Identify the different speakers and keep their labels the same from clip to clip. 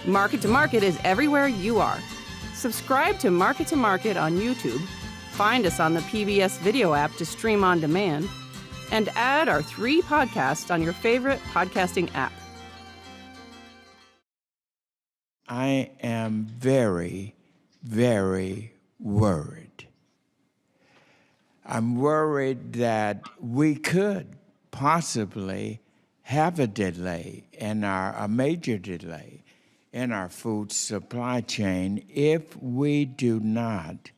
Speaker 1: Market to Market is everywhere you are. Subscribe to Market on YouTube, find us on the PBS video app to stream on demand, and add our 3 podcasts on your favorite podcasting app.
Speaker 2: I am very, very worried. I'm worried that we could possibly have a major delay in our food supply chain if we do not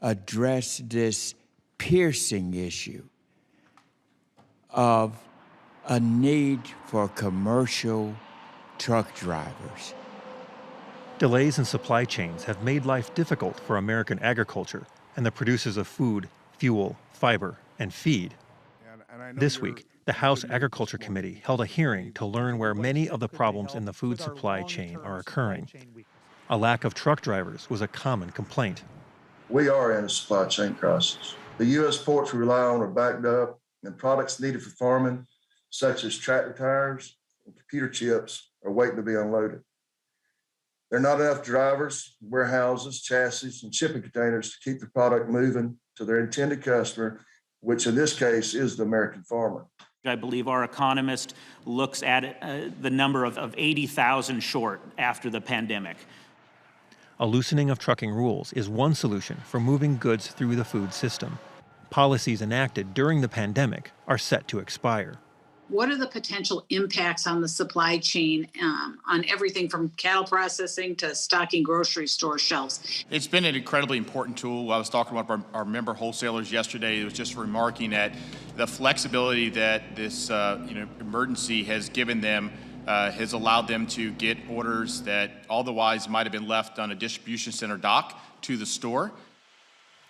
Speaker 2: address this piercing issue of a need for commercial truck drivers.
Speaker 3: Delays in supply chains have made life difficult for American agriculture and the producers of food, fuel, fiber, and feed. This week, the House Agriculture Committee held a hearing to learn where many of the problems in the food supply chain are occurring. A lack of truck drivers was a common complaint.
Speaker 4: We are in a supply chain crisis. The U.S. ports we rely on are backed up, and products needed for farming, such as tractor tires and computer chips, are waiting to be unloaded. There are not enough drivers, warehouses, chassis, and shipping containers to keep the product moving to their intended customer, which in this case is the American farmer.
Speaker 5: I believe our economist looks at the number of 80,000 short after the pandemic.
Speaker 3: A loosening of trucking rules is one solution for moving goods through the food system. Policies enacted during the pandemic are set to expire.
Speaker 6: What are the potential impacts on the supply chain on everything from cattle processing to stocking grocery store shelves?
Speaker 7: It's been an incredibly important tool. I was talking to one of our member wholesalers yesterday. It was just remarking at the flexibility that this emergency has given them, has allowed them to get orders that otherwise might have been left on a distribution center dock to the store.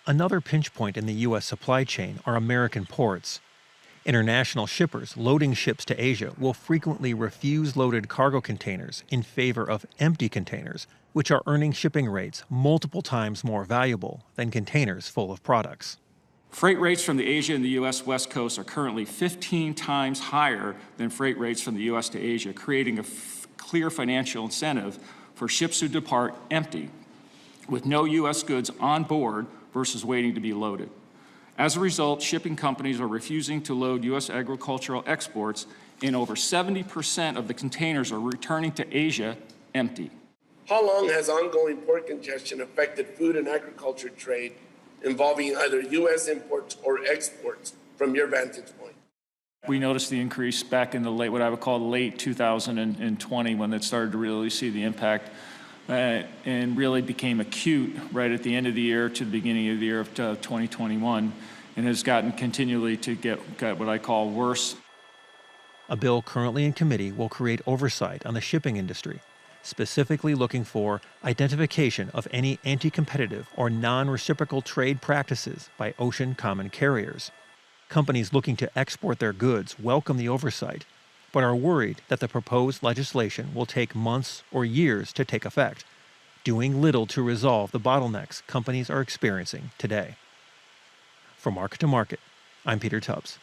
Speaker 3: Another pinch point in the U.S. supply chain are American ports. International shippers loading ships to Asia will frequently refuse loaded cargo containers in favor of empty containers, which are earning shipping rates multiple times more valuable than containers full of products.
Speaker 8: Freight rates from the Asia and the U.S. West Coast are currently 15 times higher than freight rates from the U.S. to Asia, creating a clear financial incentive for ships to depart empty, with no U.S. goods on board versus waiting to be loaded. As a result, shipping companies are refusing to load U.S. agricultural exports, and over 70% of the containers are returning to Asia empty.
Speaker 9: How long has ongoing port congestion affected food and agriculture trade involving either U.S. imports or exports from your vantage point?
Speaker 8: We noticed the increase back in the what I would call late 2020 when it started to really see the impact and really became acute right at the end of the year to the beginning of the year of 2021 and has gotten continually to get what I call worse.
Speaker 3: A bill currently in committee will create oversight on the shipping industry, specifically looking for identification of any anti-competitive or non-reciprocal trade practices by ocean common carriers. Companies looking to export their goods welcome the oversight, but are worried that the proposed legislation will take months or years to take effect, doing little to resolve the bottlenecks companies are experiencing today. For Market to Market, I'm Peter Tubbs.